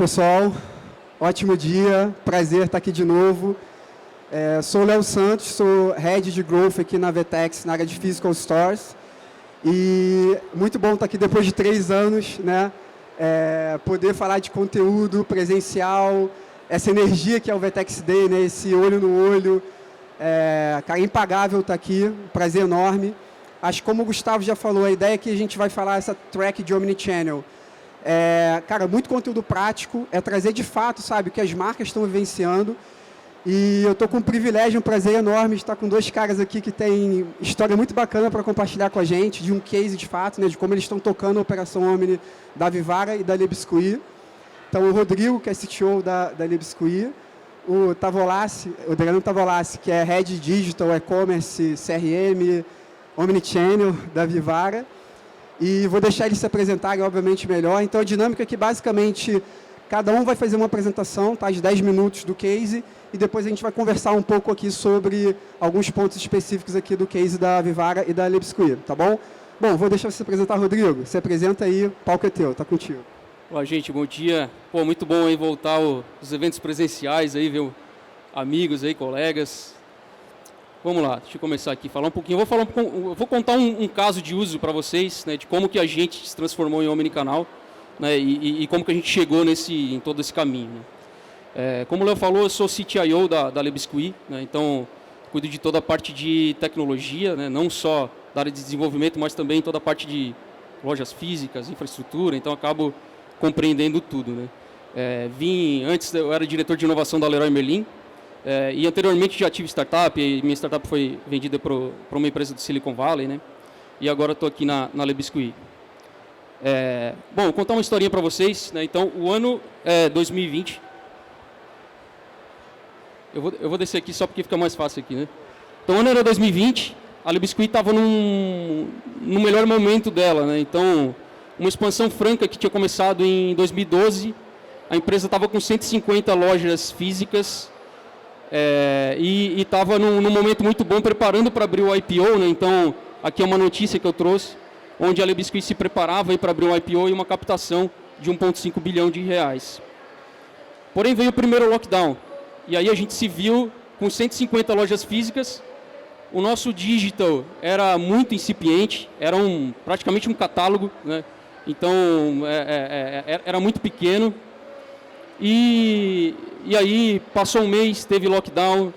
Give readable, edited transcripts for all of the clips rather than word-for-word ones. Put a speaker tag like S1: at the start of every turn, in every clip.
S1: pessoal. Ótimo dia, prazer estar aqui de novo. Sou o Léo Santos, sou Head de Growth aqui na VTEX, na área de Physical Stores. E muito bom estar aqui depois de 3 anos, né? Poder falar de conteúdo presencial, essa energia que é o VTEX Day, né? Esse olho no olho. Cara, impagável estar aqui, um prazer enorme. Acho que como o Gustavo já falou, a ideia é que a gente vai falar essa track de Omnichannel. Cara, muito conteúdo prático, trazer de fato, sabe, o que as marcas estão vivenciando. E eu estou com um privilégio, um prazer enorme de estar com 2 caras aqui que têm história muito bacana para compartilhar com a gente, de um case de fato, né, de como eles estão tocando a Operação Omni da Vivara e da Lebescuí. Então, o Rodrigo, que é CTO da Lebescuí, o Adriano Tavolassi, que é Head Digital, E-Commerce, CRM, Omnichannel da Vivara. E vou deixar eles se apresentarem, obviamente, melhor. Então, a dinâmica é que, basicamente, cada um vai fazer uma apresentação, tá, de 10 minutos do case, e depois a gente vai conversar um pouco aqui sobre alguns pontos específicos aqui do case da Vivara e da Lebescuí, tá bom? Bom, vou deixar você se apresentar, Rodrigo. Se apresenta aí, o palco é teu, tá contigo.
S2: Olá, gente, bom dia. Pô, muito bom aí voltar aos eventos presenciais aí, ver amigos aí, colegas. Vamos lá, deixa eu começar aqui, falar um pouquinho. Eu vou contar um caso de uso para vocês, né, de como que a gente se transformou em omnicanal, né, e como que a gente chegou em todo esse caminho. Né. Como o Léo falou, eu sou CTIO da Lebescuí, né, então cuido de toda a parte de tecnologia, né, não só da área de desenvolvimento, mas também toda a parte de lojas físicas, infraestrutura, então acabo compreendendo tudo. Né. Antes eu era diretor de inovação da Leroy Merlin, e anteriormente já tive startup, e minha startup foi vendida para uma empresa do Silicon Valley, né, e agora estou aqui na Lebescuí. Bom, vou contar uma historinha para vocês, né, então o ano é 2020. Eu vou descer aqui só porque fica mais fácil aqui, né? Então, o ano era 2020, a Lebescuí estava no melhor momento dela, né? Então, uma expansão franca que tinha começado em 2012, a empresa estava com 150 lojas físicas e estava num momento muito bom, preparando para abrir o IPO, né? Então, aqui é uma notícia que eu trouxe, onde a Lebescuí se preparava para abrir um IPO e uma captação de 1,5 bilhão de reais. Porém, veio o primeiro lockdown. E aí a gente se viu com 150 lojas físicas, o nosso digital era muito incipiente, era praticamente um catálogo, né? Então era muito pequeno. E aí passou um mês, teve lockdown,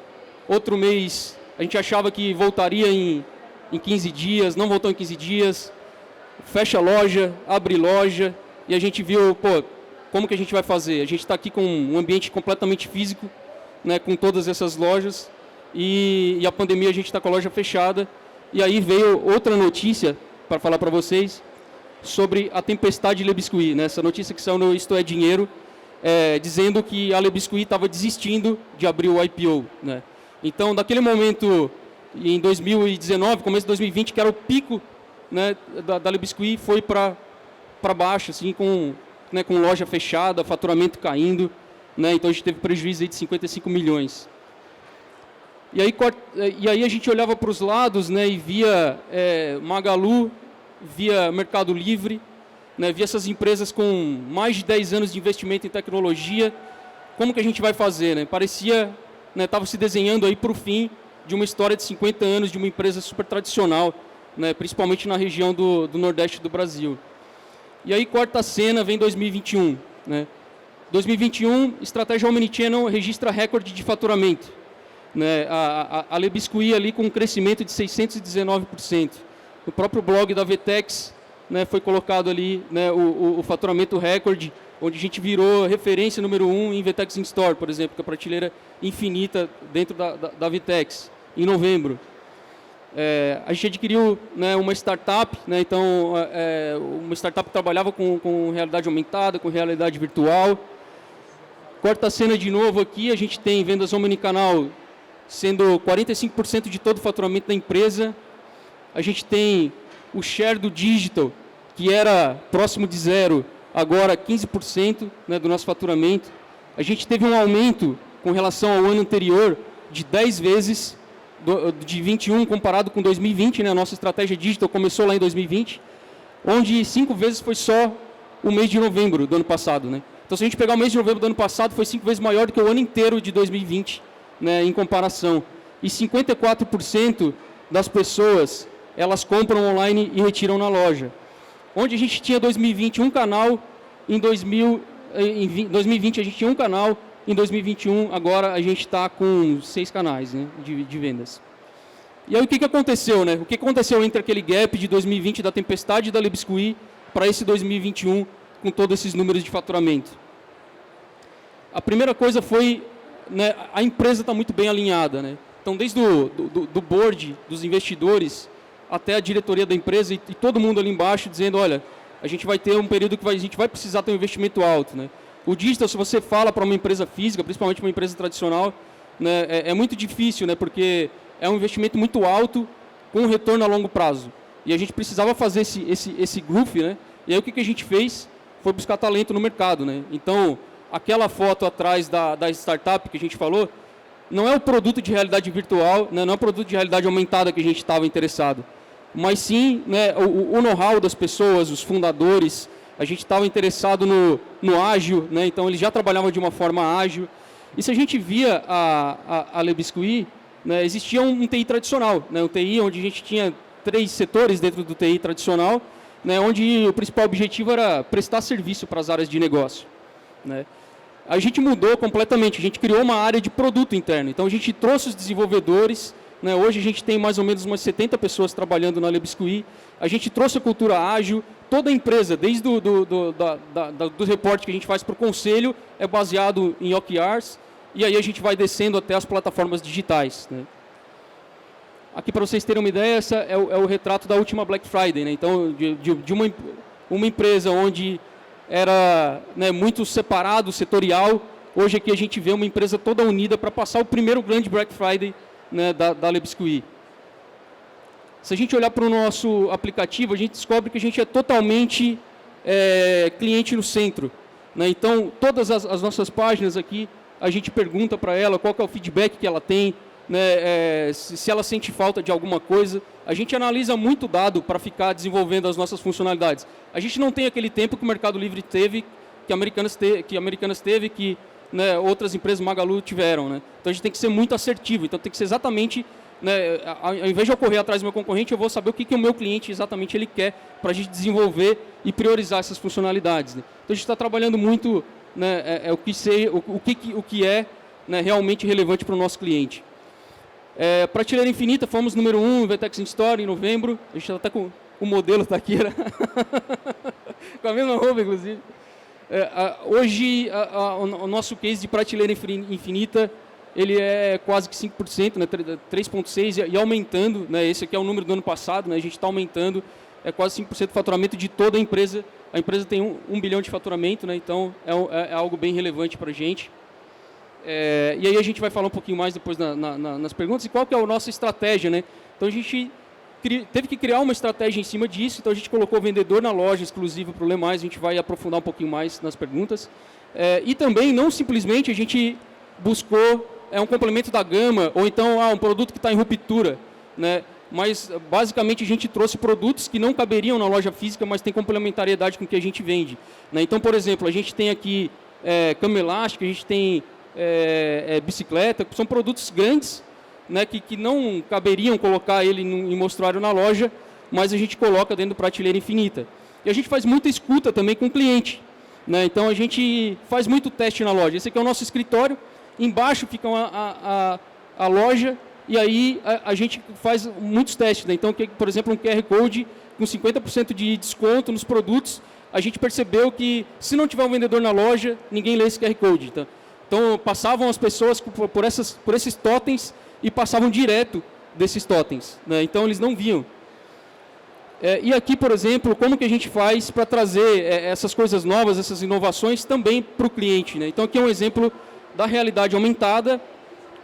S2: outro mês a gente achava que voltaria em 15 dias, não voltou em 15 dias, fecha a loja, abre loja, e a gente viu, pô, como que a gente vai fazer? A gente está aqui com um ambiente completamente físico, né, com todas essas lojas, e a pandemia a gente está com a loja fechada. E aí veio outra notícia para falar para vocês sobre a tempestade Lebescuí, né? Essa notícia que saiu no Isto é Dinheiro, dizendo que a Lebescuí estava desistindo de abrir o IPO, né? Então, daquele momento, em 2019, começo de 2020, que era o pico, né, da Lebescuí, foi para baixo, assim, com loja fechada, faturamento caindo, né? Então a gente teve prejuízo aí de 55 milhões. E aí a gente olhava para os lados, né, e via Magalu, via Mercado Livre, né, via essas empresas com mais de 10 anos de investimento em tecnologia. Como que a gente vai fazer? Né? Parecia, estava se desenhando aí para o fim de uma história de 50 anos de uma empresa super tradicional, né, principalmente na região do Nordeste do Brasil. E aí corta a cena, vem 2021, né? 2021, estratégia Omnichannel registra recorde de faturamento. Né? A Lebescuí ali com um crescimento de 619%. No próprio blog da VTEX, né, foi colocado ali, né, o faturamento recorde, onde a gente virou referência número 1 em VTEX In-Store, por exemplo, que é a prateleira infinita dentro da VTEX, em novembro. A gente adquiriu, né, uma startup, né, então uma startup que trabalhava com realidade aumentada, com realidade virtual. Corta a cena de novo aqui, a gente tem vendas omnicanal sendo 45% de todo o faturamento da empresa. A gente tem o share do digital, que era próximo de zero, agora 15%, né, do nosso faturamento. A gente teve um aumento com relação ao ano anterior de 10 vezes, de 21 comparado com 2020, né, a nossa estratégia digital começou lá em 2020, onde 5 vezes foi só o mês de novembro do ano passado, né? Então, se a gente pegar o mês de novembro do ano passado, foi 5 vezes maior do que o ano inteiro de 2020, né, em comparação. E 54% das pessoas, elas compram online e retiram na loja. Onde a gente tinha 2020 um canal, em 2020 a gente tinha um canal, em 2021 agora a gente está com 6 canais, né, de vendas. E aí o que aconteceu, né? O que aconteceu entre aquele gap de 2020 da tempestade da LibSquee para esse 2021 com todos esses números de faturamento? A primeira coisa foi, né, a empresa está muito bem alinhada, né? Então, desde do board, dos investidores, até a diretoria da empresa e todo mundo ali embaixo dizendo, olha, a gente vai ter um período que a gente vai precisar ter um investimento alto, né? O digital, se você fala para uma empresa física, principalmente uma empresa tradicional, né, é muito difícil, né, porque é um investimento muito alto com um retorno a longo prazo. E a gente precisava fazer esse growth, né? E aí o que a gente fez foi buscar talento no mercado, né? Então, aquela foto atrás da startup que a gente falou, não é o produto de realidade virtual, né, não é o produto de realidade aumentada que a gente estava interessado, mas sim, né, o know-how das pessoas, os fundadores. A gente estava interessado no ágil, né, então eles já trabalhavam de uma forma ágil. E se a gente via a LibSquee, né, existia um TI tradicional, né, um TI onde a gente tinha 3 setores dentro do TI tradicional, né, onde o principal objetivo era prestar serviço para as áreas de negócio, né. A gente mudou completamente, a gente criou uma área de produto interno. Então, a gente trouxe os desenvolvedores, né? Hoje a gente tem mais ou menos umas 70 pessoas trabalhando na LibSquee. A gente trouxe a cultura ágil, toda a empresa, desde do reporte que a gente faz para o conselho, é baseado em OKRs, e aí a gente vai descendo até as plataformas digitais, né? Aqui, para vocês terem uma ideia, essa é o retrato da última Black Friday, né? Então, de uma empresa onde era, né, muito separado, setorial. Hoje aqui a gente vê uma empresa toda unida para passar o primeiro grande Black Friday, né, da LibSquee. Se a gente olhar para o nosso aplicativo, a gente descobre que a gente é totalmente cliente no centro, né? Então, todas as nossas páginas aqui, a gente pergunta para ela qual que é o feedback que ela tem, né, se ela sente falta de alguma coisa. A gente analisa muito dado para ficar desenvolvendo as nossas funcionalidades. A gente não tem aquele tempo que o Mercado Livre teve, que Americanas teve, que, né, outras empresas Magalu tiveram, né? Então a gente tem que ser muito assertivo. Então tem que ser exatamente, né, ao invés de eu correr atrás do meu concorrente, eu vou saber o que o meu cliente exatamente ele quer para a gente desenvolver e priorizar essas funcionalidades, né? Então a gente está trabalhando muito, né, o que é, né, realmente relevante para o nosso cliente. Prateleira Infinita, fomos número 1 em VTEX Store em novembro. A gente está com o modelo, está aqui, né? Com a mesma roupa, inclusive. Hoje, o nosso case de Prateleira Infinita, ele é quase que 5%, né? 3,6% e aumentando, né? Esse aqui é o número do ano passado, né? A gente está aumentando, quase 5% do faturamento de toda a empresa. A empresa tem 1 bilhão de faturamento, né? Então é algo bem relevante para a gente. E aí a gente vai falar um pouquinho mais depois nas perguntas. E qual que é a nossa estratégia, né? Então a gente teve que criar uma estratégia em cima disso. Então a gente colocou o vendedor na loja exclusiva para o Lemais. A gente vai aprofundar um pouquinho mais nas perguntas. E também, não simplesmente, a gente buscou um complemento da gama, ou então um produto que está em ruptura, né? Mas basicamente a gente trouxe produtos que não caberiam na loja física, mas tem complementariedade com o que a gente vende, né? Então, por exemplo, a gente tem aqui cama elástica, a gente tem bicicleta, são produtos grandes, né, que não caberiam colocar ele em mostruário na loja, mas a gente coloca dentro do Prateleira Infinita. E a gente faz muita escuta também com o cliente, né? Então a gente faz muito teste na loja. Esse aqui é o nosso escritório, embaixo fica a loja, e aí a gente faz muitos testes, né? Então, por exemplo, um QR Code com 50% de desconto nos produtos, a gente percebeu que se não tiver um vendedor na loja, ninguém lê esse QR Code, tá? Então, passavam as pessoas por esses totens e passavam direto desses totens, né? Então, eles não viam. E aqui, por exemplo, como que a gente faz para trazer essas coisas novas, essas inovações também para o cliente, né? Então, aqui é um exemplo da realidade aumentada,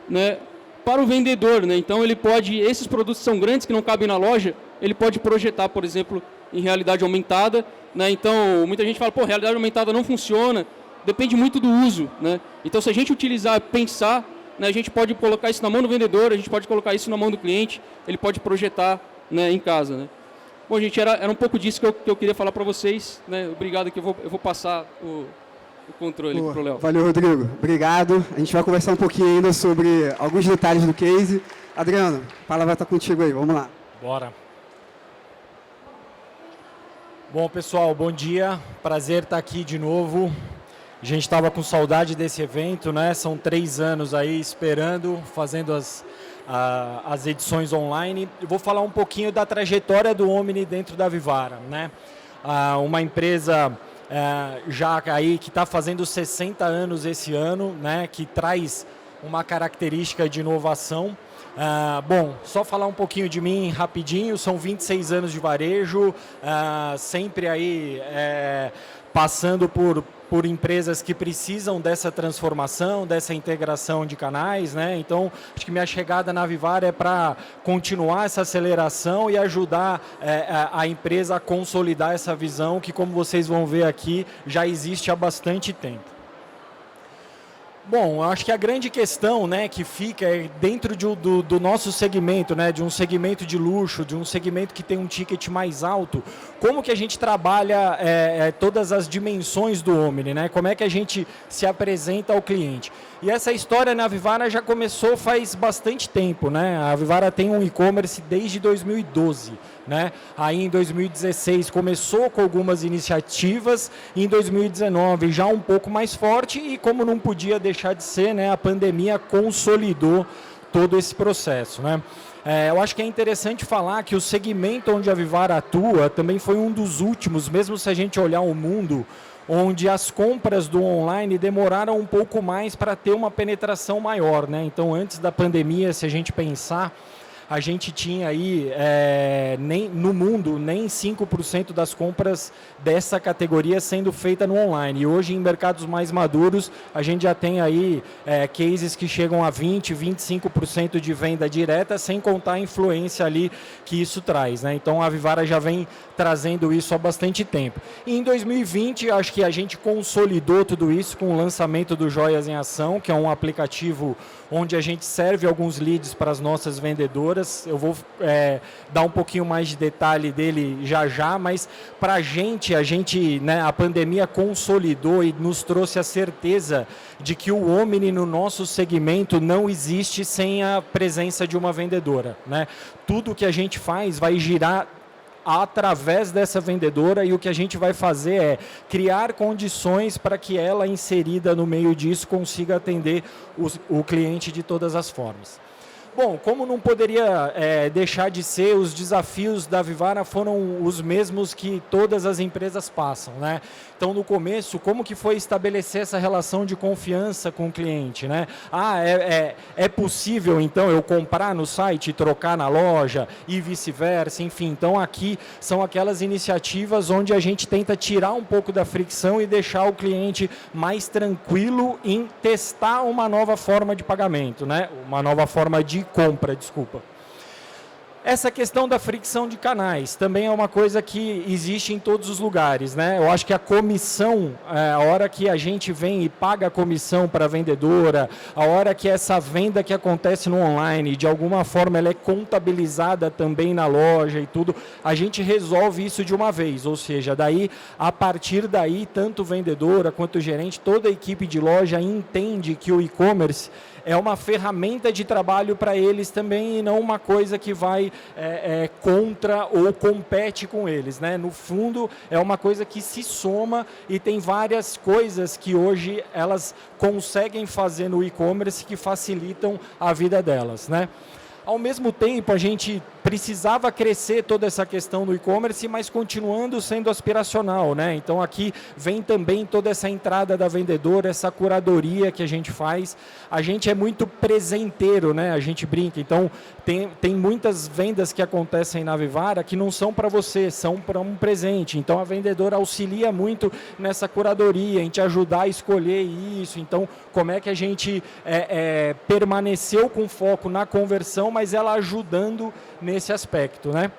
S2: né, para o vendedor, né? Então, ele pode, esses produtos são grandes que não cabem na loja, ele pode projetar, por exemplo, em realidade aumentada, né? Então, muita gente fala, realidade aumentada não funciona. Depende muito do uso, né? Então, se a gente utilizar, pensar, né, a gente pode colocar isso na mão do vendedor, a gente pode colocar isso na mão do cliente, ele pode projetar, né, em casa, né? Bom, gente, era um pouco disso que eu queria falar para vocês, né? Obrigado, que eu vou passar o o controle para o Léo.
S1: Valeu, Rodrigo. Obrigado. A gente vai conversar um pouquinho ainda sobre alguns detalhes do case. Adriano, a palavra está contigo aí. Vamos lá.
S3: Bora. Bom, pessoal, bom dia. Prazer estar aqui de novo. A gente estava com saudade desse evento, né? São 3 anos aí esperando, fazendo as edições online. Eu vou falar um pouquinho da trajetória do Omni dentro da Vivara, né? Uma empresa já aí que está fazendo 60 anos esse ano, né? Que traz uma característica de inovação. Bom, só falar um pouquinho de mim rapidinho, são 26 anos de varejo, sempre aí passando por empresas que precisam dessa transformação, dessa integração de canais, né? Então, acho que minha chegada na Vivara é para continuar essa aceleração e ajudar a empresa a consolidar essa visão que, como vocês vão ver aqui, já existe há bastante tempo. Bom, eu acho que a grande questão, né, que fica é dentro do nosso segmento, né, de um segmento de luxo, de um segmento que tem um ticket mais alto, como que a gente trabalha todas as dimensões do Omni, né? Como é que a gente se apresenta ao cliente? E essa história na Vivara já começou faz bastante tempo, né? A Vivara tem um e-commerce desde 2012, né? Aí em 2016 começou com algumas iniciativas, em 2019 já um pouco mais forte e como não podia deixar de ser, né? A pandemia consolidou todo esse processo, né? Eu acho que é interessante falar que o segmento onde a Vivara atua também foi um dos últimos, mesmo se a gente olhar o mundo, onde as compras do online demoraram um pouco mais para ter uma penetração maior, né? Então, antes da pandemia, se a gente pensar, a gente tinha aí, no mundo, nem 5% das compras dessa categoria sendo feita no online. E hoje, em mercados mais maduros, a gente já tem aí cases que chegam a 20%, 25% de venda direta, sem contar a influência ali que isso traz, né? Então, a Vivara já vem trazendo isso há bastante tempo. E em 2020, acho que a gente consolidou tudo isso com o lançamento do Joias em Ação, que é um aplicativo onde a gente serve alguns leads para as nossas vendedoras. Eu vou dar um pouquinho mais de detalhe dele já, mas para a gente, né, a pandemia consolidou e nos trouxe a certeza de que o Omni no nosso segmento não existe sem a presença de uma vendedora, né? Tudo que a gente faz vai girar através dessa vendedora e o que a gente vai fazer é criar condições para que ela, inserida no meio disso, consiga atender o cliente de todas as formas. Bom, como não poderia deixar de ser, os desafios da Vivara foram os mesmos que todas as empresas passam, né? Então, no começo, como que foi estabelecer essa relação de confiança com o cliente, né? É possível, então, eu comprar no site e trocar na loja e vice-versa, enfim. Então, aqui são aquelas iniciativas onde a gente tenta tirar um pouco da fricção e deixar o cliente mais tranquilo em testar uma nova forma de pagamento, né? Uma nova forma de compra, desculpa. Essa questão da fricção de canais também é uma coisa que existe em todos os lugares, né? Eu acho que a comissão, a hora que a gente vem e paga a comissão para a vendedora, a hora que essa venda que acontece no online, de alguma forma ela é contabilizada também na loja e tudo, a gente resolve isso de uma vez, ou seja, daí, a partir daí, tanto vendedora quanto gerente, toda a equipe de loja entende que o e-commerce é uma ferramenta de trabalho para eles também e não uma coisa que vai contra ou compete com eles, né? No fundo, é uma coisa que se soma e tem várias coisas que hoje elas conseguem fazer no e-commerce que facilitam a vida delas, né? Ao mesmo tempo, a gente precisava crescer toda essa questão do e-commerce, mas continuando sendo aspiracional, né? Então, aqui vem também toda essa entrada da vendedora, essa curadoria que a gente faz. A gente é muito presenteiro, né? A gente brinca. Então, tem muitas vendas que acontecem na Vivara que não são para você, são para um presente. Então, a vendedora auxilia muito nessa curadoria, em te ajudar a escolher isso. Então, como é que a gente permaneceu com foco na conversão, mas ela ajudando nesse aspecto, né?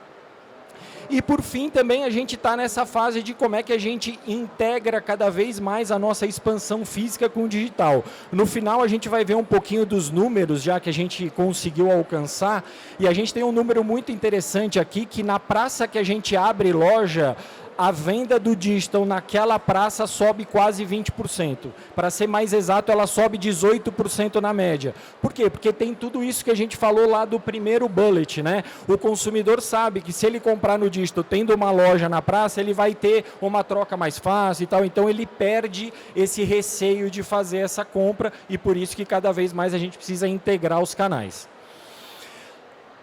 S3: E por fim também a gente está nessa fase de como é que a gente integra cada vez mais a nossa expansão física com o digital. No final a gente vai ver um pouquinho dos números já que a gente conseguiu alcançar e a gente tem um número muito interessante aqui que na praça que a gente abre loja, a venda do digital naquela praça sobe quase 20%. Para ser mais exato, ela sobe 18% na média. Por quê? Porque tem tudo isso que a gente falou lá do primeiro bullet, né? O consumidor sabe que se ele comprar no digital tendo uma loja na praça, ele vai ter uma troca mais fácil e tal. Então ele perde esse receio de fazer essa compra e por isso que cada vez mais a gente precisa integrar os canais.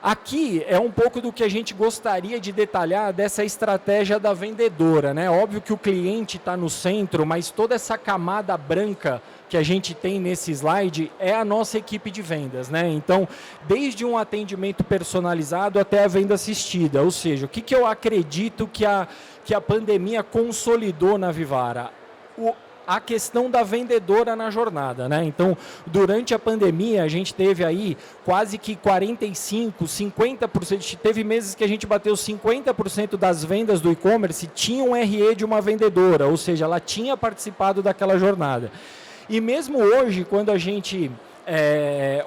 S3: Aqui é um pouco do que a gente gostaria de detalhar dessa estratégia da vendedora, né? Óbvio que o cliente está no centro, mas toda essa camada branca que a gente tem nesse slide é a nossa equipe de vendas, né? Então, desde um atendimento personalizado até a venda assistida, ou seja, o que eu acredito que a pandemia consolidou na Vivara? A questão da vendedora na jornada, né? Então, durante a pandemia, a gente teve aí quase que 45%, 50%, teve meses que a gente bateu 50% das vendas do e-commerce tinham um RE de uma vendedora, ou seja, ela tinha participado daquela jornada. E mesmo hoje, quando a gente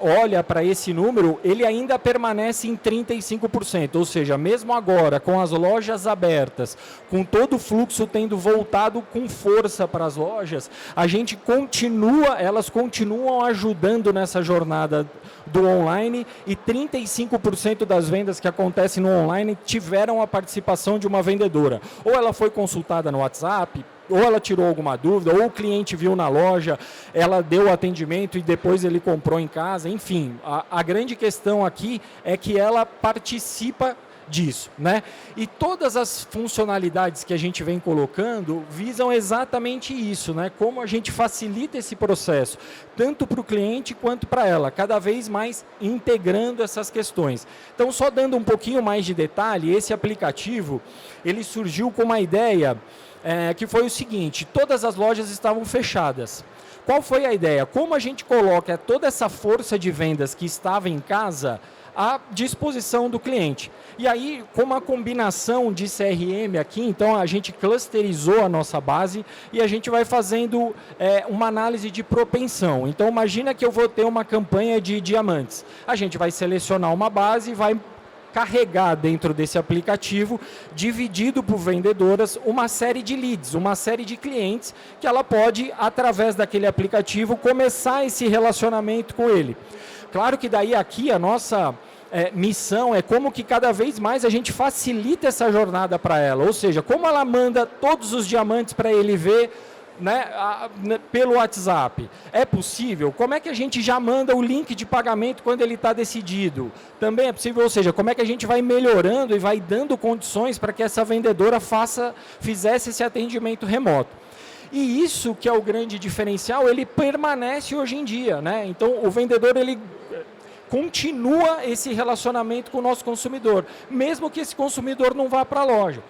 S3: olha para esse número, ele ainda permanece em 35%, ou seja, mesmo agora, com as lojas abertas, com todo o fluxo tendo voltado com força para as lojas, a gente elas continuam ajudando nessa jornada do online e 35% das vendas que acontecem no online tiveram a participação de uma vendedora. Ou ela foi consultada no WhatsApp, ou ela tirou alguma dúvida, ou o cliente viu na loja, ela deu o atendimento e depois ele comprou em casa, enfim. A grande questão aqui é que ela participa disso, né? E todas as funcionalidades que a gente vem colocando visam exatamente isso, né? Como a gente facilita esse processo, tanto para o cliente quanto para ela, cada vez mais integrando essas questões. Então, só dando um pouquinho mais de detalhe, esse aplicativo, ele surgiu com uma ideia que foi o seguinte: todas as lojas estavam fechadas. Qual foi a ideia? Como a gente coloca toda essa força de vendas que estava em casa à disposição do cliente? E aí, com uma combinação de CRM aqui, então a gente clusterizou a nossa base e a gente vai fazendo uma análise de propensão. Então, imagina que eu vou ter uma campanha de diamantes. A gente vai selecionar uma base e vai carregar dentro desse aplicativo, dividido por vendedoras, uma série de leads, uma série de clientes que ela pode, através daquele aplicativo, começar esse relacionamento com ele. Claro que daí aqui a nossa missão é como que cada vez mais a gente facilita essa jornada para ela, ou seja, como ela manda todos os diamantes para ele ver, né, pelo WhatsApp. É possível? Como é que a gente já manda o link de pagamento quando ele está decidido? Também é possível, ou seja, como é que a gente vai melhorando e vai dando condições para que essa vendedora fizesse esse atendimento remoto. E isso que é o grande diferencial, ele permanece hoje em dia, né? Então, o vendedor, ele continua esse relacionamento com o nosso consumidor, mesmo que esse consumidor não vá para a loja.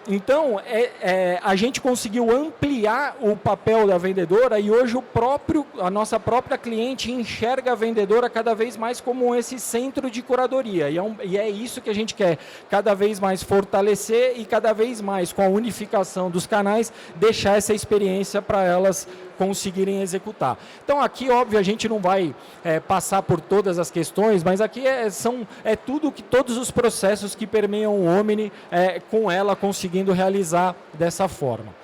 S3: Então, a gente conseguiu ampliar o papel da vendedora e hoje a nossa própria cliente enxerga a vendedora cada vez mais como esse centro de curadoria. E é isso que a gente quer, cada vez mais fortalecer e cada vez mais, com a unificação dos canais, deixar essa experiência para elas conseguirem executar. Então, aqui, óbvio, a gente não vai passar por todas as questões, mas aqui todos os processos que permeiam o Omni, com ela conseguindo realizar dessa forma.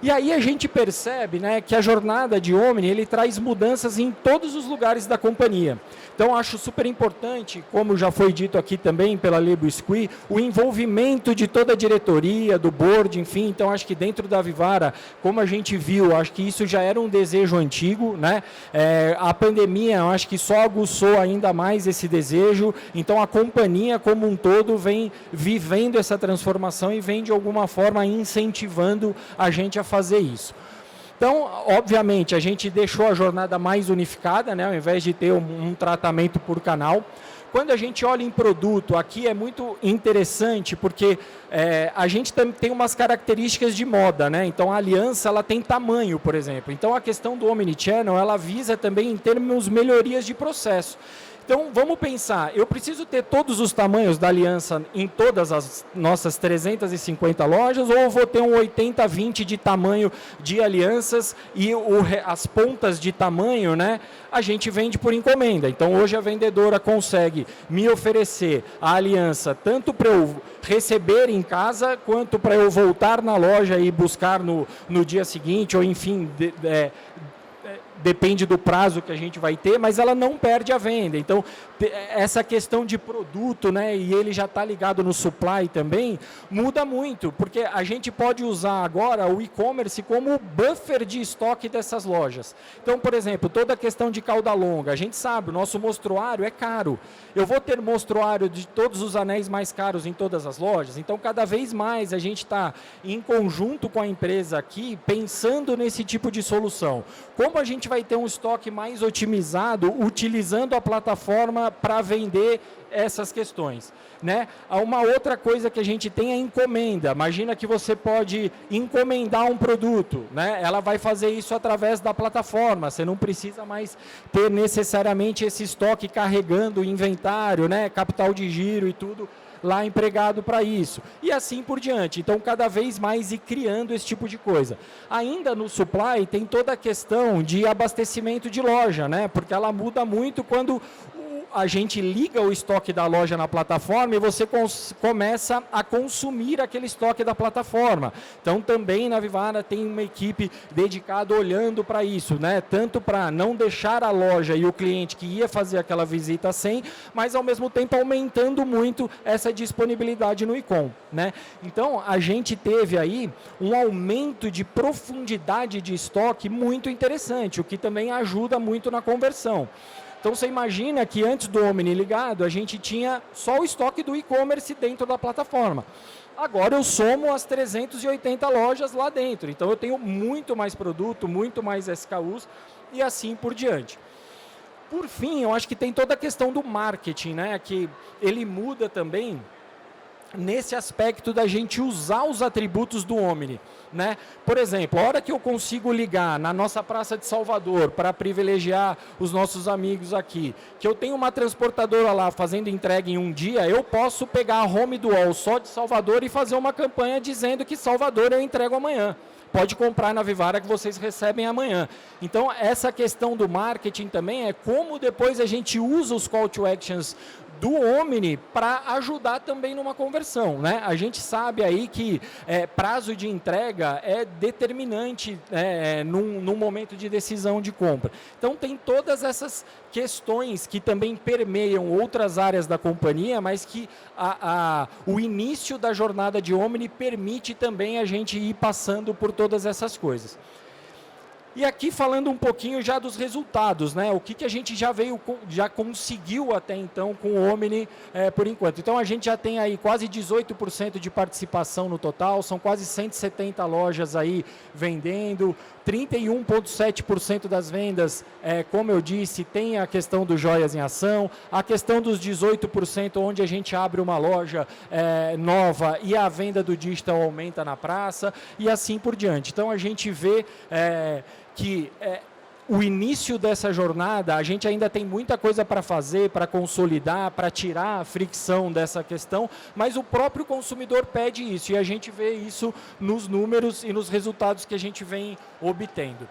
S3: E aí a gente percebe, né, que a jornada de Omni, ele traz mudanças em todos os lugares da companhia. Então, acho super importante, como já foi dito aqui também pela Lebo Squee, o envolvimento de toda a diretoria, do board, enfim. Então, acho que dentro da Vivara, como a gente viu, acho que isso já era um desejo antigo, né? A pandemia, acho que só aguçou ainda mais esse desejo. Então, a companhia como um todo vem vivendo essa transformação e vem, de alguma forma, incentivando a gente a fazer isso. Então, obviamente, a gente deixou a jornada mais unificada, né, ao invés de ter um tratamento por canal. Quando a gente olha em produto, aqui é muito interessante, porque a gente tem umas características de moda, né? Então, a aliança, ela tem tamanho, por exemplo. Então, a questão do Omnichannel, ela visa também, em termos melhorias de processo. Então, vamos pensar, eu preciso ter todos os tamanhos da aliança em todas as nossas 350 lojas, ou eu vou ter um 80-20 de tamanho de alianças e as pontas de tamanho, né, a gente vende por encomenda. Então, hoje a vendedora consegue me oferecer a aliança tanto para eu receber em casa, quanto para eu voltar na loja e buscar no dia seguinte, ou enfim, depende do prazo que a gente vai ter, mas ela não perde a venda. Então, essa questão de produto, né, e ele já está ligado no supply também, muda muito, porque a gente pode usar agora o e-commerce como buffer de estoque dessas lojas. Então, por exemplo, toda a questão de cauda longa, a gente sabe, o nosso mostruário é caro. Eu vou ter mostruário de todos os anéis mais caros em todas as lojas, então cada vez mais a gente está em conjunto com a empresa aqui, pensando nesse tipo de solução. Como a gente vai ter um estoque mais otimizado, utilizando a plataforma para vender essas questões, né? Uma outra coisa que a gente tem é encomenda. Imagina que você pode encomendar um produto, né? Ela vai fazer isso através da plataforma, você não precisa mais ter necessariamente esse estoque carregando o inventário, né? Capital de giro e tudo lá empregado para isso, e assim por diante. Então, cada vez mais ir criando esse tipo de coisa. Ainda no supply, tem toda a questão de abastecimento de loja, né? Porque ela muda muito quando a gente liga o estoque da loja na plataforma e você começa a consumir aquele estoque da plataforma. Então, também na Vivara tem uma equipe dedicada olhando para isso, né? Tanto para não deixar a loja e o cliente que ia fazer aquela visita sem, mas ao mesmo tempo aumentando muito essa disponibilidade no e-com, né? Então, a gente teve aí um aumento de profundidade de estoque muito interessante, o que também ajuda muito na conversão. Então, você imagina que antes do Omni ligado, a gente tinha só o estoque do e-commerce dentro da plataforma. Agora eu somo as 380 lojas lá dentro. Então, eu tenho muito mais produto, muito mais SKUs e assim por diante. Por fim, eu acho que tem toda a questão do marketing, né? Que ele muda também nesse aspecto da gente usar os atributos do Omni, né? Por exemplo, a hora que eu consigo ligar na nossa Praça de Salvador para privilegiar os nossos amigos aqui, que eu tenho uma transportadora lá fazendo entrega em um dia, eu posso pegar a home do UOL só de Salvador e fazer uma campanha dizendo que Salvador eu entrego amanhã. Pode comprar na Vivara que vocês recebem amanhã. Então, essa questão do marketing também é como depois a gente usa os call to actions do Omni para ajudar também numa conversão, né? A gente sabe aí que prazo de entrega é determinante num momento de decisão de compra. Então, tem todas essas questões que também permeiam outras áreas da companhia, mas que o início da jornada de Omni permite também a gente ir passando por todas essas coisas. E aqui falando um pouquinho já dos resultados, né? O que a gente já conseguiu até então com o Omni por enquanto. Então a gente já tem aí quase 18% de participação no total, são quase 170 lojas aí vendendo, 31,7% das vendas, como eu disse, tem a questão do Joias em Ação, a questão dos 18% onde a gente abre uma loja nova e a venda do digital aumenta na praça e assim por diante. Então a gente vê que o início dessa jornada, a gente ainda tem muita coisa para fazer, para consolidar, para tirar a fricção dessa questão, mas o próprio consumidor pede isso e a gente vê isso nos números e nos resultados que a gente vem obtendo.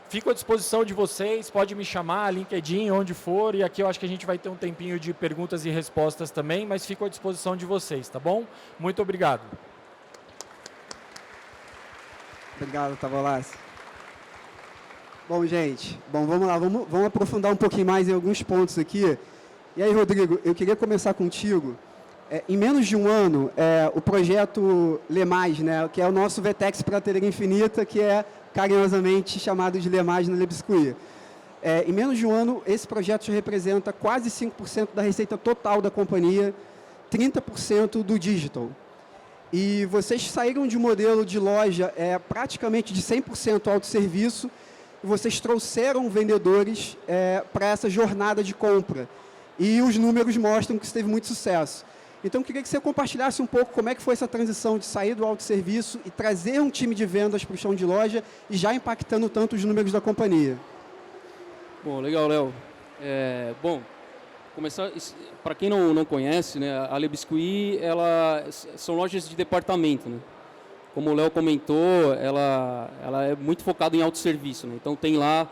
S3: Fico à disposição de vocês, pode me chamar, LinkedIn, onde for, e aqui eu acho que a gente vai ter um tempinho de perguntas e respostas também, mas fico à disposição de vocês, tá bom? Muito obrigado.
S1: Obrigado, Tavolassi. Bom, gente, vamos lá, vamos aprofundar um pouquinho mais em alguns pontos aqui. E aí, Rodrigo, eu queria começar contigo. Em menos de um ano, o projeto Lemais, né, que é o nosso VTEX Prateleira Infinita, que é carinhosamente chamado de Lemais na Le Biscuit. Em menos de um ano, esse projeto já representa quase 5% da receita total da companhia, 30% do digital. E vocês saíram de um modelo de loja praticamente de 100% autosserviço, e vocês trouxeram vendedores para essa jornada de compra. E os números mostram que isso teve muito sucesso. Então, eu queria que você compartilhasse um pouco como é que foi essa transição de sair do autosserviço e trazer um time de vendas para o chão de loja e já impactando tanto os números da companhia.
S2: Bom, legal, Léo. para quem não conhece, né, a Le Biscuit, são lojas de departamento, né? Como o Léo comentou, ela é muito focada em autosserviço, né? Então tem lá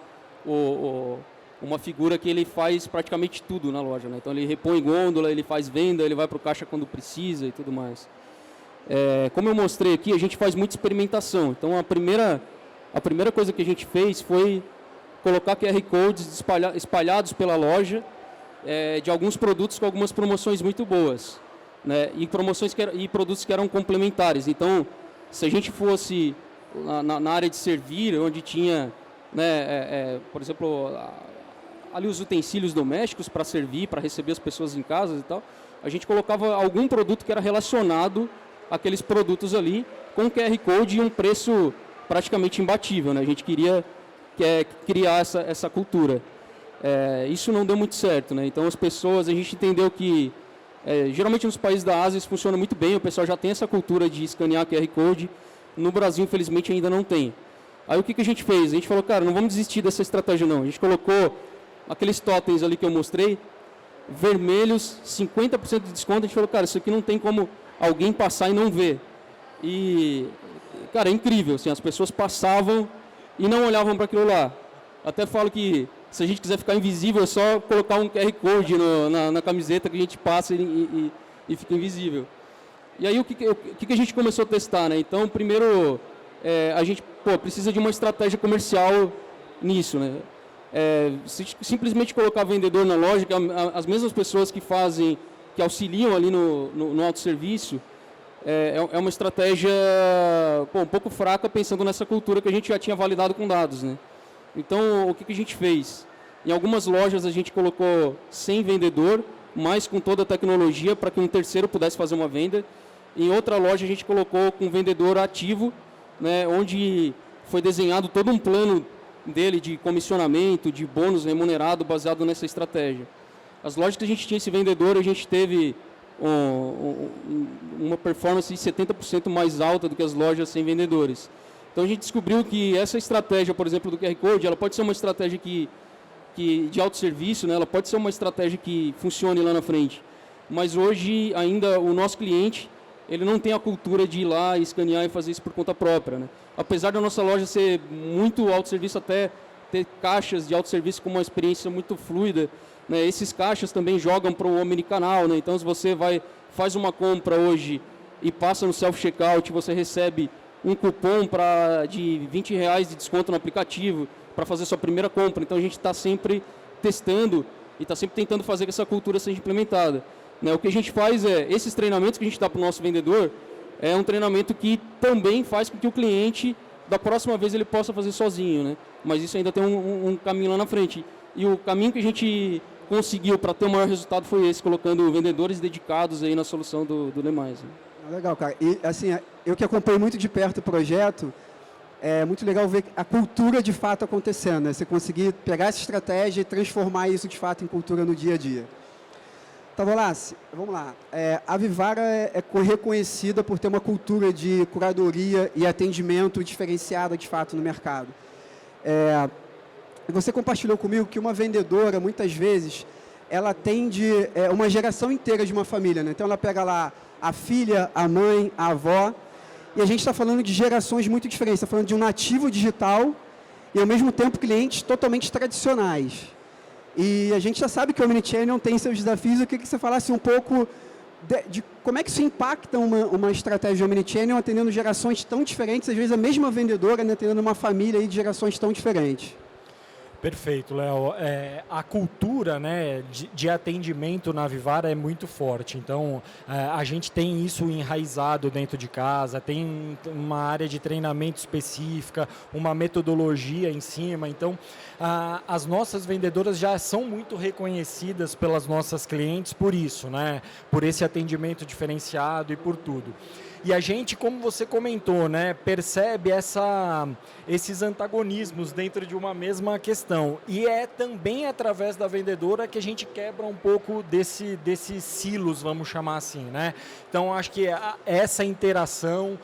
S2: uma figura que ele faz praticamente tudo na loja, né? Então ele repõe gôndola, ele faz venda, ele vai para o caixa quando precisa e tudo mais. Como eu mostrei aqui, a gente faz muita experimentação. Então a primeira coisa que a gente fez foi colocar QR Codes espalhados pela loja de alguns produtos com algumas promoções muito boas, né? E produtos que eram complementares. Então, se a gente fosse na área de servir, onde tinha, né, por exemplo, ali os utensílios domésticos para servir, para receber as pessoas em casa e tal, a gente colocava algum produto que era relacionado àqueles produtos ali, com QR Code e um preço praticamente imbatível, né? A gente queria criar essa cultura. Isso não deu muito certo, né? Então a gente entendeu que geralmente nos países da Ásia isso funciona muito bem, o pessoal já tem essa cultura de escanear QR Code. No Brasil, infelizmente, ainda não tem. Aí o que a gente fez? A gente falou, cara, não vamos desistir dessa estratégia não. A gente colocou aqueles totens ali que eu mostrei, vermelhos, 50% de desconto. A gente falou, cara, isso aqui não tem como alguém passar e não ver. E, cara, é incrível, assim, as pessoas passavam e não olhavam para aquilo lá. Até falo que se a gente quiser ficar invisível, é só colocar um QR Code na camiseta que a gente passa e fica invisível. E aí o que a gente começou a testar, né? Então, primeiro, a gente precisa de uma estratégia comercial nisso, né? Simplesmente colocar vendedor na loja, que as mesmas pessoas que auxiliam ali no autosserviço, é uma estratégia um pouco fraca, pensando nessa cultura que a gente já tinha validado com dados, né? Então, o que a gente fez? Em algumas lojas a gente colocou sem vendedor, mas com toda a tecnologia para que um terceiro pudesse fazer uma venda. Em outra loja a gente colocou com vendedor ativo, né, onde foi desenhado todo um plano dele de comissionamento, de bônus remunerado baseado nessa estratégia. As lojas que a gente tinha esse vendedor, a gente teve uma performance de 70% mais alta do que as lojas sem vendedores. Então a gente descobriu que essa estratégia, por exemplo, do QR Code, ela pode ser uma estratégia de autosserviço, né? Ela pode ser uma estratégia que funcione lá na frente. Mas hoje ainda o nosso cliente, ele não tem a cultura de ir lá, escanear e fazer isso por conta própria, né? Apesar da nossa loja ser muito autosserviço, até ter caixas de autosserviço com uma experiência muito fluida, né? Esses caixas também jogam para o omnicanal, né? Então se você faz uma compra hoje e passa no self-checkout, você recebe um cupom de R$20 de desconto no aplicativo para fazer sua primeira compra. Então a gente está sempre testando e está sempre tentando fazer que essa cultura seja implementada, né? O que a gente faz esses treinamentos que a gente dá para o nosso vendedor, é um treinamento que também faz com que o cliente, da próxima vez, ele possa fazer sozinho, né? Mas isso ainda tem um caminho lá na frente. E o caminho que a gente conseguiu para ter o maior resultado foi esse, colocando vendedores dedicados aí na solução do Lemais, né?
S1: Legal, cara. E assim, eu que acompanho muito de perto o projeto, é muito legal ver a cultura de fato acontecendo, né? Você conseguir pegar essa estratégia e transformar isso de fato em cultura no dia a dia. Tavolassi, vamos lá. A Vivara é reconhecida por ter uma cultura de curadoria e atendimento diferenciada de fato no mercado. Você compartilhou comigo que uma vendedora, muitas vezes, ela atende uma geração inteira de uma família, né? Então ela pega lá a filha, a mãe, a avó, e a gente está falando de gerações muito diferentes. Está falando de um nativo digital e, ao mesmo tempo, clientes totalmente tradicionais. E a gente já sabe que o Omnichannel tem seus desafios. Eu queria que você falasse um pouco de como é que isso impacta uma estratégia de Omnichannel atendendo gerações tão diferentes, às vezes a mesma vendedora, né, atendendo uma família aí de gerações tão diferentes.
S3: Perfeito, Léo. A cultura, né, de atendimento na Vivara é muito forte. Então, a gente tem isso enraizado dentro de casa, tem uma área de treinamento específica, uma metodologia em cima. Então, as nossas vendedoras já são muito reconhecidas pelas nossas clientes por isso, né? Por esse atendimento diferenciado e por tudo. E a gente, como você comentou, né, percebe esses antagonismos dentro de uma mesma questão. E é também através da vendedora que a gente quebra um pouco desses silos, vamos chamar assim, né? Então, acho que essa interação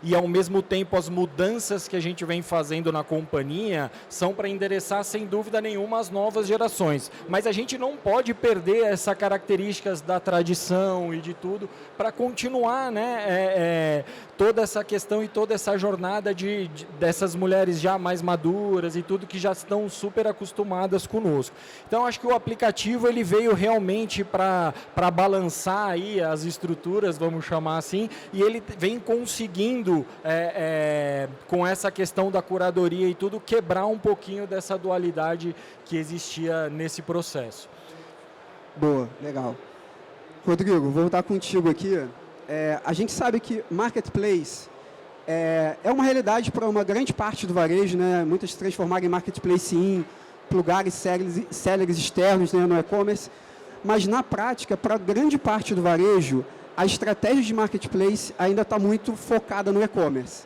S3: e, ao mesmo tempo, as mudanças que a gente vem fazendo na companhia são para endereçar, sem dúvida nenhuma, as novas gerações. Mas a gente não pode perder essas características da tradição e de tudo para continuar, né, toda essa questão e toda essa jornada dessas mulheres já mais maduras e tudo que já estão super acostumadas conosco. Então, acho que o aplicativo ele veio realmente para balançar aí as estruturas, vamos chamar assim, e ele vem conseguindo, com essa questão da curadoria e tudo, quebrar um pouquinho dessa dualidade que existia nesse processo.
S1: Boa, legal. Rodrigo, vou voltar contigo aqui. A gente sabe que marketplace é uma realidade para uma grande parte do varejo, né? Muitas se transformaram em marketplace sim, plugares sellers externos, né, no e-commerce, mas na prática, para grande parte do varejo, a estratégia de marketplace ainda está muito focada no e-commerce.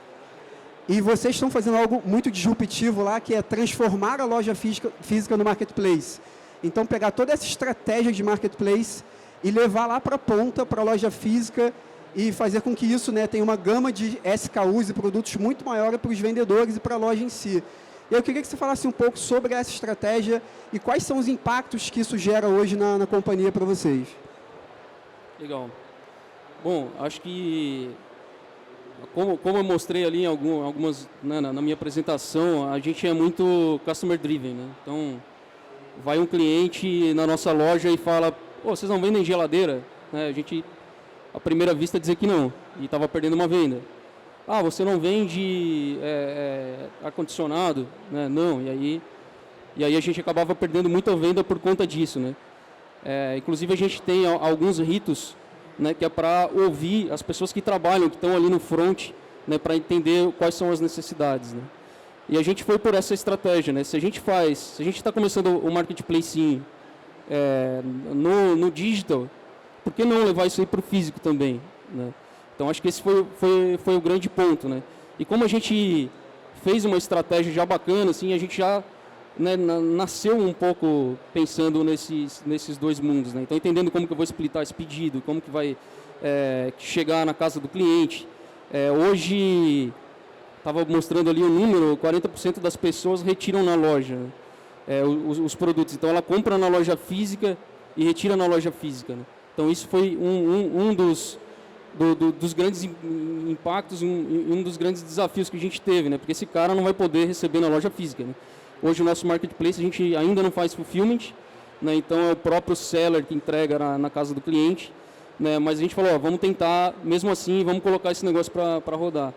S1: E vocês estão fazendo algo muito disruptivo lá, que é transformar a loja física no marketplace. Então, pegar toda essa estratégia de marketplace e levar lá para a ponta, para a loja física, e fazer com que isso, né, tenha uma gama de SKUs e produtos muito maior para os vendedores e para a loja em si. E eu queria que você falasse um pouco sobre essa estratégia e quais são os impactos que isso gera hoje na companhia para vocês.
S2: Legal. Bom, acho que, como eu mostrei ali em algumas, né, na minha apresentação, a gente é muito customer driven, né? Então, vai um cliente na nossa loja e fala, pô, vocês não vendem geladeira? Né? A gente, à primeira vista, dizer que não, e estava perdendo uma venda. Ah, você não vende ar-condicionado? Né? Não, e aí a gente acabava perdendo muita venda por conta disso, né? Inclusive, a gente tem alguns ritos, né, que é para ouvir as pessoas que trabalham, que estão ali no front, né, para entender quais são as necessidades, né? E a gente foi por essa estratégia, né? Se a gente está começando o marketplace no digital, por que não levar isso aí para o físico também, né? Então, acho que esse foi o grande ponto, né? E como a gente fez uma estratégia já bacana, assim, a gente já, né, nasceu um pouco pensando nesses dois mundos, né? Então, entendendo como que eu vou splitar esse pedido, como que vai chegar na casa do cliente. Hoje, estava mostrando ali o número, 40% das pessoas retiram na loja, né, os produtos. Então, ela compra na loja física e retira na loja física, né? Então, isso foi um dos grandes impactos, um dos grandes desafios que a gente teve, né? Porque esse cara não vai poder receber na loja física, né? Hoje, o nosso marketplace, a gente ainda não faz fulfillment, né? Então, é o próprio seller que entrega na casa do cliente, né? Mas a gente falou, vamos tentar, mesmo assim, vamos colocar esse negócio para rodar.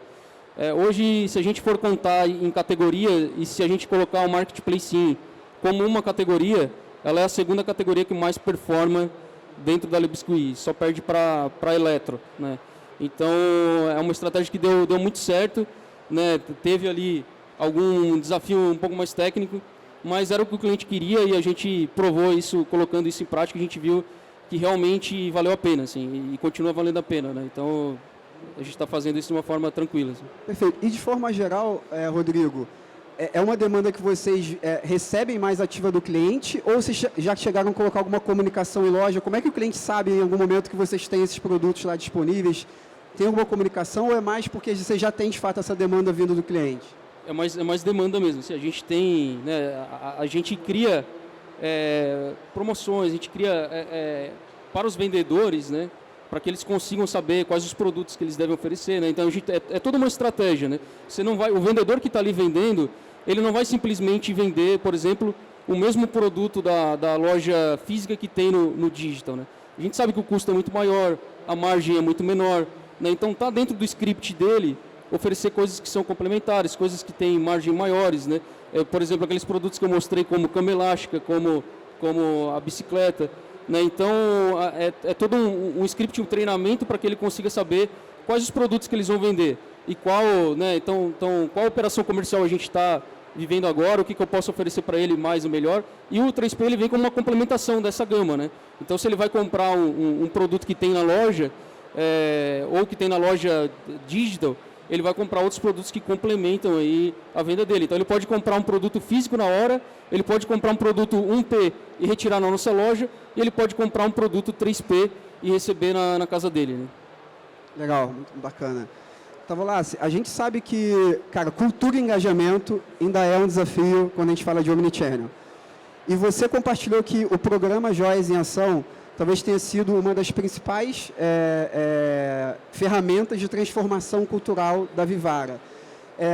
S2: Hoje, se a gente for contar em categoria, e se a gente colocar o marketplace sim como uma categoria, ela é a segunda categoria que mais performa dentro da Le Biscuit, só perde para a Eletro, né? Então, é uma estratégia que deu muito certo, né? Teve ali algum desafio um pouco mais técnico, mas era o que o cliente queria e a gente provou isso, colocando isso em prática, a gente viu que realmente valeu a pena, assim, e continua valendo a pena, né? Então, a gente está fazendo isso de uma forma tranquila, assim.
S1: Perfeito. E de forma geral, Rodrigo, é uma demanda que vocês recebem mais ativa do cliente ou vocês já chegaram a colocar alguma comunicação em loja? Como é que o cliente sabe em algum momento que vocês têm esses produtos lá disponíveis? Tem alguma comunicação ou é mais porque você já tem de fato essa demanda vindo do cliente?
S2: É mais demanda mesmo. Se a gente tem, né, a gente cria promoções, a gente cria para os vendedores, né, para que eles consigam saber quais os produtos que eles devem oferecer, né? Então, a gente, é toda uma estratégia, né? Você não vai, o vendedor que está ali vendendo, ele não vai simplesmente vender, por exemplo, o mesmo produto da loja física que tem no digital, né? A gente sabe que o custo é muito maior, a margem é muito menor, né? Então, está dentro do script dele oferecer coisas que são complementares, coisas que têm margem maiores, né? Por exemplo, aqueles produtos que eu mostrei como cama elástica, como a bicicleta, né? Então, é todo um script, um treinamento para que ele consiga saber quais os produtos que eles vão vender e qual, né? Então, qual operação comercial a gente está vivendo agora, o que eu posso oferecer para ele mais ou melhor. E o 3P ele vem como uma complementação dessa gama, né? Então, se ele vai comprar um produto que tem na loja, ou que tem na loja digital, ele vai comprar outros produtos que complementam aí a venda dele. Então ele pode comprar um produto físico na hora, ele pode comprar um produto 1P e retirar na nossa loja, e ele pode comprar um produto 3P e receber na casa dele. Né?
S1: Legal, muito bacana. Então, Valassi, a gente sabe que, cara, cultura e engajamento ainda é um desafio quando a gente fala de Omnichannel. E você compartilhou que o programa Joias em Ação talvez tenha sido uma das principais ferramentas de transformação cultural da Vivara.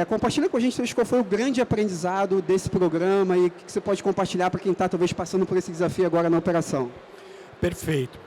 S1: Compartilha com a gente qual foi o grande aprendizado desse programa e o que você pode compartilhar para quem está talvez passando por esse desafio agora na operação.
S3: Perfeito.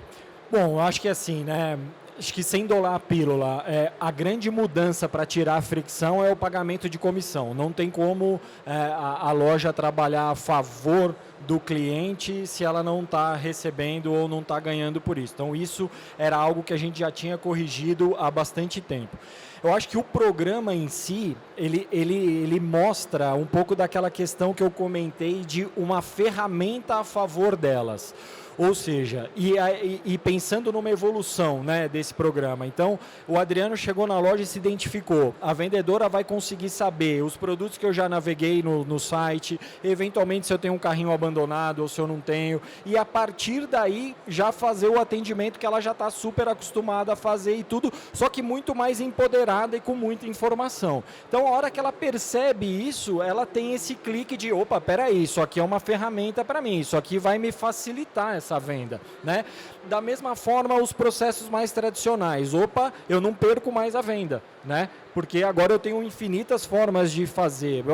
S3: Bom, eu acho que assim, né? Acho que sem dolar a pílula, a grande mudança para tirar a fricção é o pagamento de comissão. Não tem como a loja trabalhar a favor do cliente se ela não está recebendo ou não está ganhando por isso. Então, isso era algo que a gente já tinha corrigido há bastante tempo. Eu acho que o programa em si, ele mostra um pouco daquela questão que eu comentei de uma ferramenta a favor delas. Ou seja, e pensando numa evolução, né, desse programa. Então, o Adriano chegou na loja e se identificou. A vendedora vai conseguir saber os produtos que eu já naveguei no site, eventualmente se eu tenho um carrinho abandonado ou se eu não tenho. E a partir daí, já fazer o atendimento que ela já está super acostumada a fazer e tudo, só que muito mais empoderada e com muita informação. Então, a hora que ela percebe isso, ela tem esse clique de, opa, peraí, isso aqui é uma ferramenta para mim, isso aqui vai me facilitar essa venda, né? Da mesma forma, os processos mais tradicionais. Opa, eu não perco mais a venda, né? Porque agora eu tenho infinitas formas de fazer.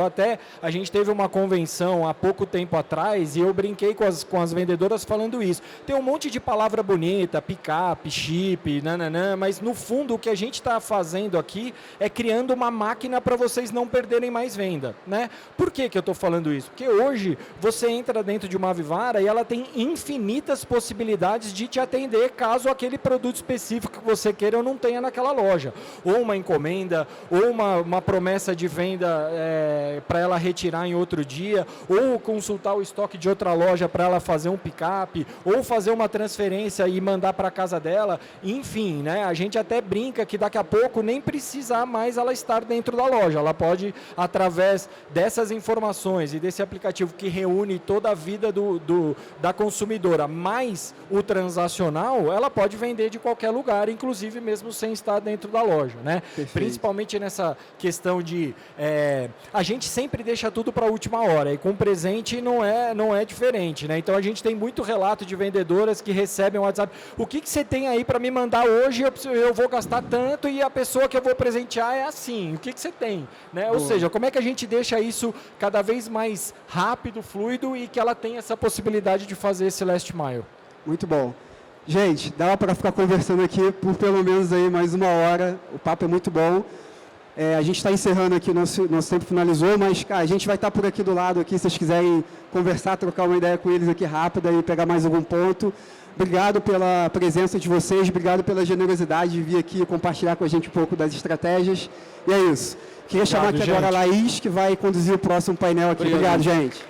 S3: A gente teve uma convenção há pouco tempo atrás e eu brinquei com as vendedoras falando isso. Tem um monte de palavra bonita, pick-up, chip, nananã, mas no fundo o que a gente está fazendo aqui é criando uma máquina para vocês não perderem mais venda, né? Por que eu estou falando isso? Porque hoje você entra dentro de uma Vivara e ela tem infinitas possibilidades de te atender caso aquele produto específico que você queira ou não tenha naquela loja. Ou uma encomenda, ou uma promessa de venda para ela retirar em outro dia, ou consultar o estoque de outra loja para ela fazer um pick-up, ou fazer uma transferência e mandar para a casa dela. Enfim, né? A gente até brinca que daqui a pouco nem precisa mais ela estar dentro da loja. Ela pode, através dessas informações e desse aplicativo que reúne toda a vida da consumidora, mais o transacional, ela pode vender de qualquer lugar, inclusive mesmo sem estar dentro da loja, né? Principalmente nessa questão de a gente sempre deixa tudo para a última hora e com presente não é diferente, né? Então a gente tem muito relato de vendedoras que recebem o WhatsApp, o que você tem aí para me mandar hoje, eu vou gastar tanto e a pessoa que eu vou presentear é assim, o que você tem, né? Ou seja, como é que a gente deixa isso cada vez mais rápido, fluido e que ela tenha essa possibilidade de fazer esse last mile?
S1: Muito bom. Gente, dá para ficar conversando aqui por pelo menos aí mais uma hora. O papo é muito bom. A gente está encerrando aqui, nosso tempo finalizou, mas cara, a gente vai estar por aqui do lado, aqui, se vocês quiserem conversar, trocar uma ideia com eles aqui rápida e pegar mais algum ponto. Obrigado pela presença de vocês, obrigado pela generosidade de vir aqui compartilhar com a gente um pouco das estratégias. E é isso. Queria chamar aqui agora a Laís, que vai conduzir o próximo painel aqui. Obrigado, gente.